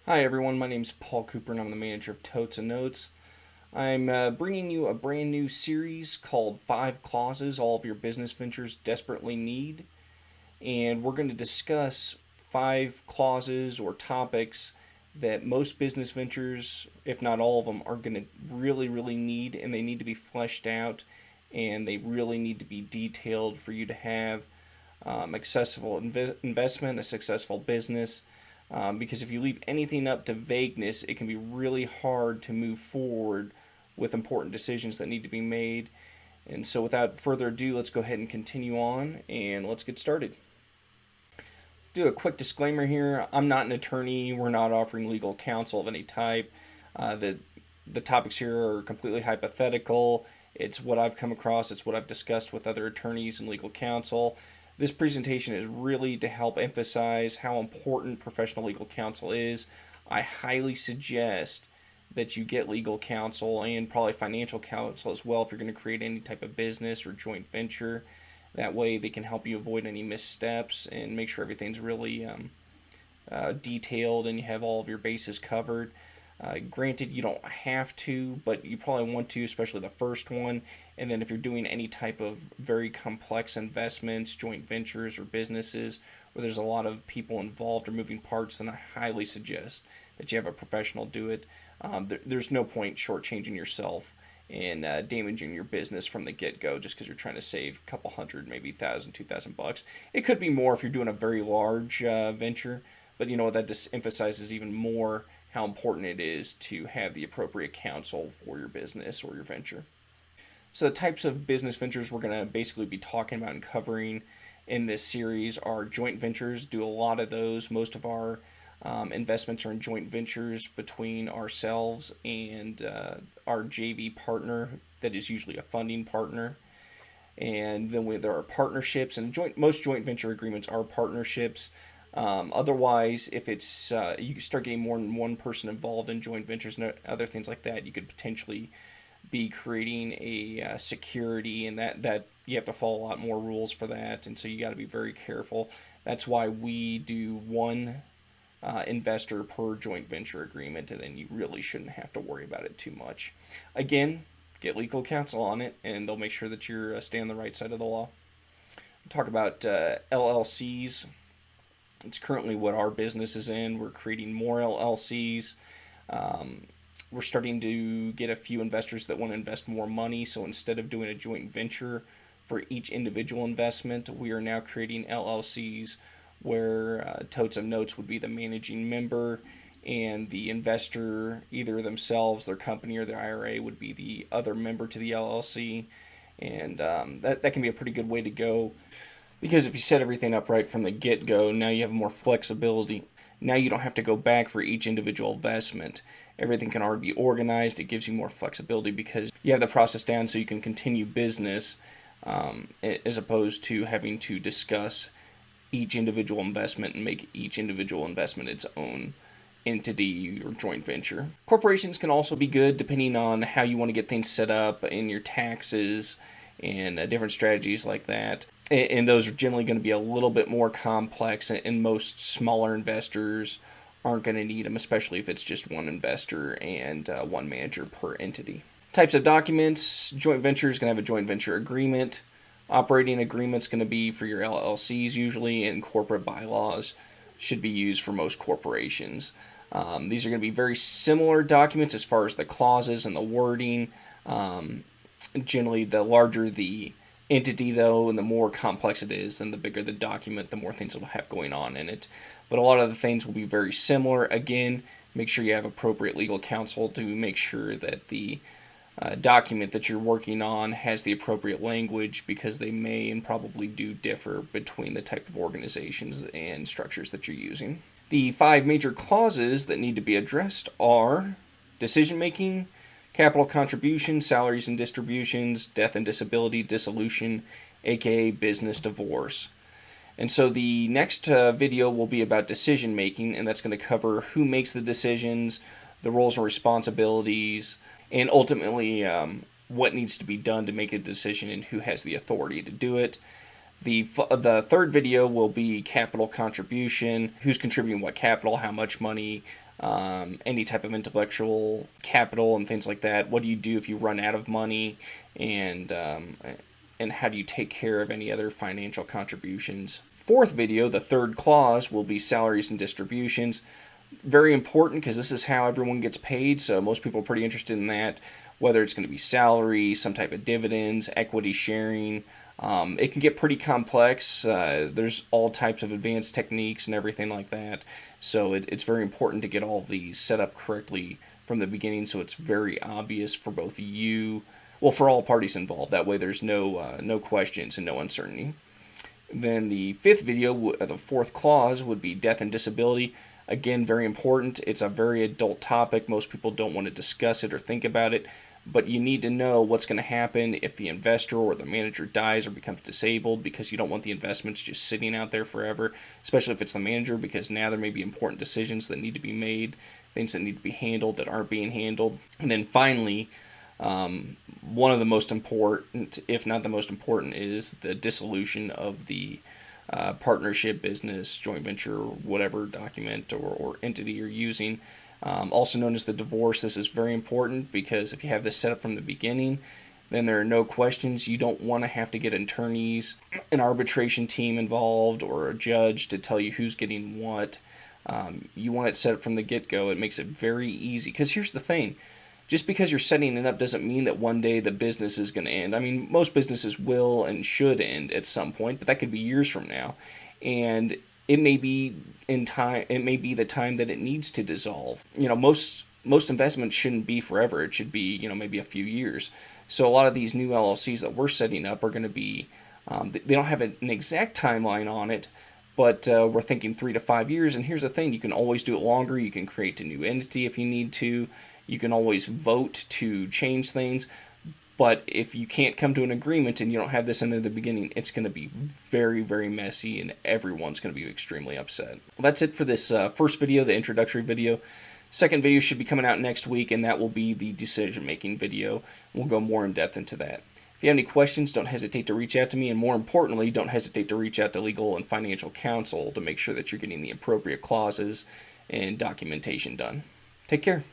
Hi everyone, my name is Paul Cooper and I'm the manager of Totes and Notes. I'm bringing you a brand new series called 5 Clauses All of Your Business Ventures Desperately Need. And we're going to discuss 5 clauses or topics that most business ventures, if not all of them, are going to really need, and they need to be fleshed out and they really need to be detailed for you to have accessible investment, a successful business. Because if you leave anything up to vagueness, it can be really hard to move forward with important decisions that need to be made. And so, without further ado, let's go ahead and continue on and let's get started. Do a quick disclaimer here. I'm not an attorney. We're not offering legal counsel of any type. The topics here are completely hypothetical. It's what I've come across. It's what I've discussed with other attorneys and legal counsel. This presentation is really to help emphasize how important professional legal counsel is. I highly suggest that you get legal counsel and probably financial counsel as well if you're going to create any type of business or joint venture. That way they can help you avoid any missteps and make sure everything's really detailed and you have all of your bases covered. Granted, you don't have to, but you probably want to, especially the first one. And then if you're doing any type of very complex investments, joint ventures, or businesses where there's a lot of people involved or moving parts, then I highly suggest that you have a professional do it. There's no point shortchanging yourself and damaging your business from the get-go just because you're trying to save a couple hundred, maybe $1,000, $2,000. It could be more if you're doing a very large venture, but you know what, that just emphasizes even more how important it is to have the appropriate counsel for your business or your venture. So the types of business ventures we're going to basically be talking about and covering in this series are joint ventures. Do a lot of those. Most of our investments are in joint ventures between ourselves and our JV partner that is usually a funding partner. And then there are partnerships, and most joint venture agreements are partnerships. Otherwise, if it's you start getting more than one person involved in joint ventures and other things like that, you could potentially be creating a security, and that you have to follow a lot more rules for that, and so you got to be very careful. That's why we do one investor per joint venture agreement, and then you really shouldn't have to worry about it too much. Again, get legal counsel on it, and they'll make sure that you're staying on the right side of the law. We'll talk about LLCs. It's currently what our business is in. We're creating more LLCs. We're starting to get a few investors that want to invest more money. So instead of doing a joint venture for each individual investment, we are now creating LLCs where Totes of Notes would be the managing member, and the investor, either themselves, their company, or their IRA, would be the other member to the LLC. And that can be a pretty good way to go. Because if you set everything up right from the get-go, now you have more flexibility. Now you don't have to go back for each individual investment. Everything can already be organized. It gives you more flexibility because you have the process down so you can continue business as opposed to having to discuss each individual investment and make each individual investment its own entity or joint venture. Corporations can also be good depending on how you want to get things set up in your taxes and different strategies like that. And those are generally going to be a little bit more complex, and most smaller investors aren't going to need them, especially if it's just one investor and one manager per entity. Types of documents: joint venture is going to have a joint venture agreement. Operating agreement's going to be for your LLCs usually, and corporate bylaws should be used for most corporations. These are going to be very similar documents as far as the clauses and the wording. Generally, the larger the entity, though, and the more complex it is, then the bigger the document, the more things it'll have going on in it. But a lot of the things will be very similar. Again, make sure you have appropriate legal counsel to make sure that the document that you're working on has the appropriate language, because they may and probably do differ between the type of organizations and structures that you're using. The 5 major clauses that need to be addressed are decision making, capital contribution, salaries and distributions, death and disability, dissolution, aka business divorce. And so the next video will be about decision making, and that's going to cover who makes the decisions, the roles and responsibilities, and ultimately what needs to be done to make a decision and who has the authority to do it. The third video will be capital contribution, who's contributing what capital, how much money, any type of intellectual capital and things like that. What do you do if you run out of money, and how do you take care of any other financial contributions? Fourth video, the third clause, will be salaries and distributions. Very important because this is how everyone gets paid, so most people are pretty interested in that, whether it's going to be salary, some type of dividends, equity sharing. It can get pretty complex. There's all types of advanced techniques and everything like that, so it's very important to get all of these set up correctly from the beginning, so it's very obvious for both you, well, for all parties involved. That way there's no questions and no uncertainty. Then the fifth video, the fourth clause, would be death and disability. Again, very important. It's a very adult topic. Most people don't want to discuss it or think about it, but you need to know what's going to happen if the investor or the manager dies or becomes disabled, because you don't want the investments just sitting out there forever, especially if it's the manager, because now there may be important decisions that need to be made, things that need to be handled that aren't being handled. And then finally, one of the most important, if not the most important, is the dissolution of the partnership, business, joint venture, whatever document or entity you're using. Also known as the divorce. This is very important because if you have this set up from the beginning, then there are no questions. You don't want to have to get attorneys, an arbitration team involved, or a judge to tell you who's getting what. You want it set up from the get-go. It makes it very easy. Because here's the thing. Just because you're setting it up doesn't mean that one day the business is going to end. I mean, most businesses will and should end at some point, but that could be years from now. And it may be in time. It may be the time that it needs to dissolve. Most investments shouldn't be forever. It should be, maybe a few years. So a lot of these new LLCs that we're setting up are going to be, they don't have an exact timeline on it, but we're thinking 3 to 5 years. And here's the thing: you can always do it longer. You can create a new entity if you need to. You can always vote to change things. But if you can't come to an agreement and you don't have this in the beginning, it's going to be very, very messy, and everyone's going to be extremely upset. Well, that's it for this first video, the introductory video. Second video should be coming out next week, and that will be the decision-making video. We'll go more in depth into that. If you have any questions, don't hesitate to reach out to me, and more importantly, don't hesitate to reach out to legal and financial counsel to make sure that you're getting the appropriate clauses and documentation done. Take care.